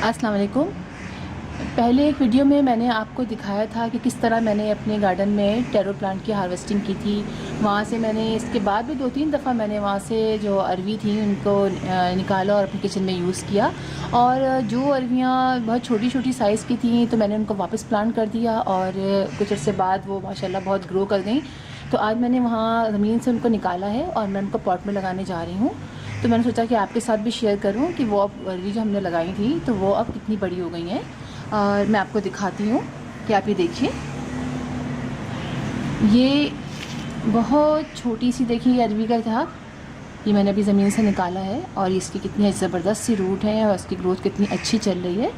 अस्सलाम वालेकुम। पहले एक वीडियो में मैंने आपको दिखाया था कि किस तरह मैंने अपने गार्डन में टेरो प्लांट की हार्वेस्टिंग की थी। वहाँ से मैंने इसके बाद भी 2-3 दफ़ा मैंने वहाँ से जो अरवी थी उनको निकाला और अपने किचन में यूज़ किया। और जो अरवियाँ बहुत छोटी छोटी साइज़ की थी तो मैंने उनको वापस प्लांट कर दिया और कुछ अर्से बाद वो माशाल्लाह बहुत ग्रो कर गई। तो आज मैंने वहाँ ज़मीन से उनको निकाला है और मैं उनको पॉट में लगाने जा रही हूँ। तो मैंने सोचा कि आपके साथ भी शेयर करूं कि वो अब अरवी जो हमने लगाई थी तो वो अब कितनी बड़ी हो गई हैं और मैं आपको दिखाती हूँ कि आप ये देखिए। ये बहुत छोटी सी देखिए अरवी का था, ये मैंने अभी ज़मीन से निकाला है और इसकी कितनी ज़बरदस्त सी रूट है और इसकी ग्रोथ कितनी अच्छी चल रही है।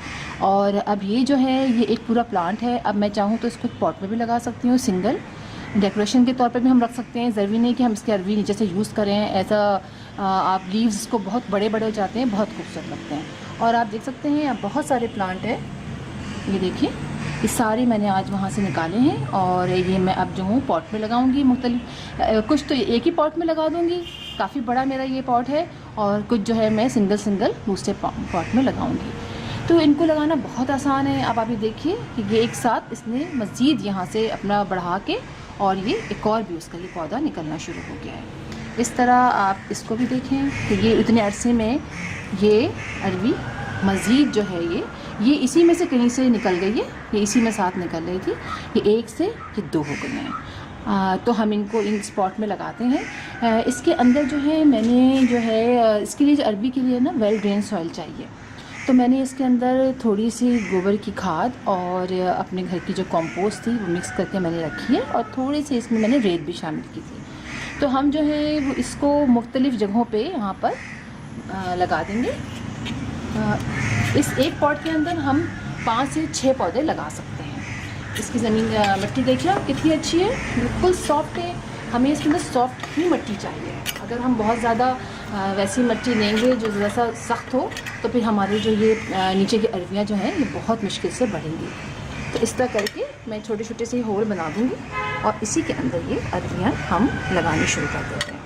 और अब ये जो है ये एक पूरा प्लांट है। अब मैं चाहूँ तो इसको पॉट में भी लगा सकती हूँ, सिंगल डेकोरेशन के तौर पे भी हम रख सकते हैं। ज़रूरी नहीं कि हम इसके अरवी नीचे से यूज़ करें। आप लीव्स इसको बहुत बड़े बड़े हो जाते हैं, बहुत खूबसूरत लगते हैं। और आप देख सकते हैं यहाँ बहुत सारे प्लांट हैं, ये देखिए। ये सारे मैंने आज वहाँ से निकाले हैं और ये मैं अब जो हूँ पॉट में लगाऊंगी। मुख्तलिफ कुछ तो एक ही पॉट में लगा दूँगी, काफ़ी बड़ा मेरा ये पॉट है, और कुछ जो है मैं सिंगल दूसरे पॉट में लगाऊंगी। तो इनको लगाना बहुत आसान है। अब आप ये देखिए कि ये एक साथ इसने मज़ीद यहाँ से अपना बढ़ा के और ये एक और भी उसका ये पौधा निकलना शुरू हो गया है। इस तरह आप इसको भी देखें कि ये इतने अरसे में ये अरवी मज़ीद जो है ये इसी में से कहीं से निकल गई है, ये इसी में साथ निकल रही थी। ये एक से ये 2 हो गए हैं। तो हम इनको इन स्पॉट में लगाते हैं। इसके अंदर जो है मैंने जो है इसके लिए अरवी के लिए ना वेल ड्रेन सॉइल चाहिए। तो मैंने इसके अंदर थोड़ी सी गोबर की खाद और अपने घर की जो कंपोस्ट थी वो मिक्स करके मैंने रखी है और थोड़ी सी इसमें मैंने रेत भी शामिल की थी। तो हम जो है वो इसको मुख्तलिफ़ जगहों पे यहाँ पर लगा देंगे। इस एक पॉट के अंदर हम 5 से 6 पौधे लगा सकते हैं। इसकी ज़मीन मिट्टी देखिए आप कितनी अच्छी है, बिल्कुल सॉफ्ट है। हमें इसके अंदर सॉफ्ट ही मिट्टी चाहिए। अगर हम बहुत ज़्यादा वैसी मिट्टी लेंगे जो ज़रा सा सख्त हो तो फिर हमारे जो ये नीचे की अरवियाँ जो हैं ये बहुत मुश्किल से बढ़ेंगी। तो इस तरह करके मैं छोटे छोटे से होल बना दूँगी और इसी के अंदर ये अरवियाँ हम लगानी शुरू कर देते हैं।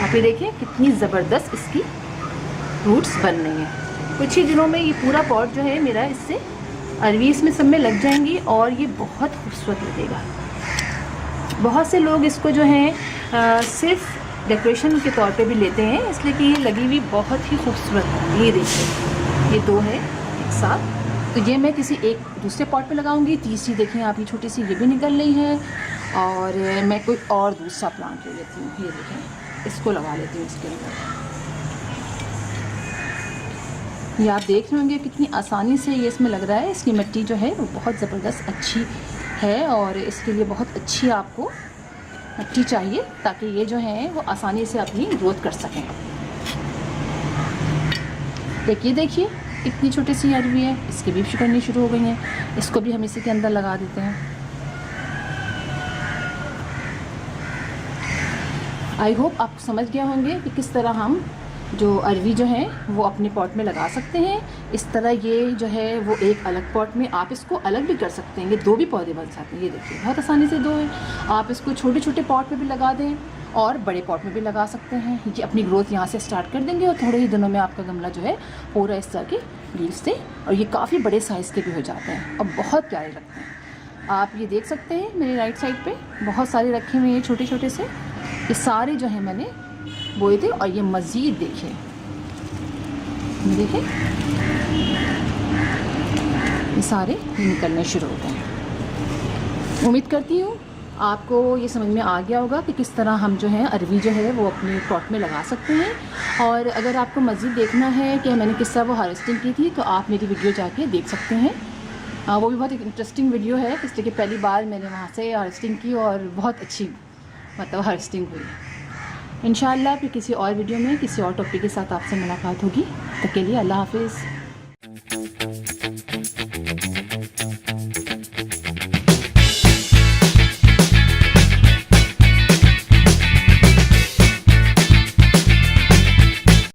आप ये देखिए कितनी ज़बरदस्त इसकी रूट्स बन रही हैं। कुछ ही दिनों में ये पूरा पॉट जो है मेरा इससे अरवी इसमें सब में लग जाएंगी और ये बहुत खूबसूरत लगेगा। बहुत से लोग इसको जो है सिर्फ डेकोरेशन के तौर पे भी लेते हैं, इसलिए कि ये लगी हुई बहुत ही खूबसूरत है। ये देखिए ये 2 है एक साथ। तो ये मैं किसी एक दूसरे पॉट पे लगाऊंगी। तीसरी देखें आप, ये छोटी सी ये भी निकल रही है और मैं कोई और दूसरा प्लांट ले लेती हूँ। ये देखें इसको लगा लेती हूँ इसके अंदर। ये आप देख रहे होंगे कितनी आसानी से ये इसमें लग रहा है। इसकी मिट्टी जो है वो बहुत ज़बरदस्त अच्छी है और इसके लिए बहुत अच्छी आपको मिट्टी चाहिए ताकि ये जो है वो आसानी से अपनी ग्रोथ कर सकें। देखिए कितनी छोटी सी अरवी है, इसकी भी करनी शुरू हो गई हैं। इसको भी हम इसी के अंदर लगा देते हैं। आई होप आप समझ गए होंगे कि किस तरह हम जो अरवी जो है वो अपने पॉट में लगा सकते हैं। इस तरह ये जो है वो एक अलग पॉट में आप इसको अलग भी कर सकते हैं। ये 2 भी पौधे बन सकते हैं। ये देखिए बहुत आसानी से 2 हैं। आप इसको छोटे छोटे पॉट में भी लगा दें और बड़े पॉट में भी लगा सकते हैं। ये अपनी ग्रोथ यहाँ से स्टार्ट कर देंगे और थोड़े ही दिनों में आपका गमला जो है पूरा इस तरह के लीव्स से, और ये काफ़ी बड़े साइज़ के भी हो जाते हैं और बहुत प्यारे लगते हैं। आप ये देख सकते हैं मेरे राइट साइड पे बहुत सारे रखे हुए हैं छोटे छोटे से। ये सारे जो है मैंने बोए थे और ये मज़ीद देखिए ये सारे निकलने शुरू हो गए हैं। उम्मीद करती हूँ आपको ये समझ में आ गया होगा कि किस तरह हम जो है अरवी जो है वो अपने पॉट में लगा सकते हैं। और अगर आपको मज़ीद देखना है कि मैंने किस तरह वो हार्वेस्टिंग की थी तो आप मेरी वीडियो जाके देख सकते हैं। वो भी बहुत एक इंटरेस्टिंग वीडियो है, इसलिए कि पहली बार मैंने वहाँ से हार्वेस्टिंग की और बहुत अच्छी मतलब हार्वेस्टिंग हुई। इंशाअल्लाह फिर किसी और वीडियो में किसी और टॉपिक के साथ आपसे मुलाकात होगी। तब के लिए अल्लाह हाफिज़।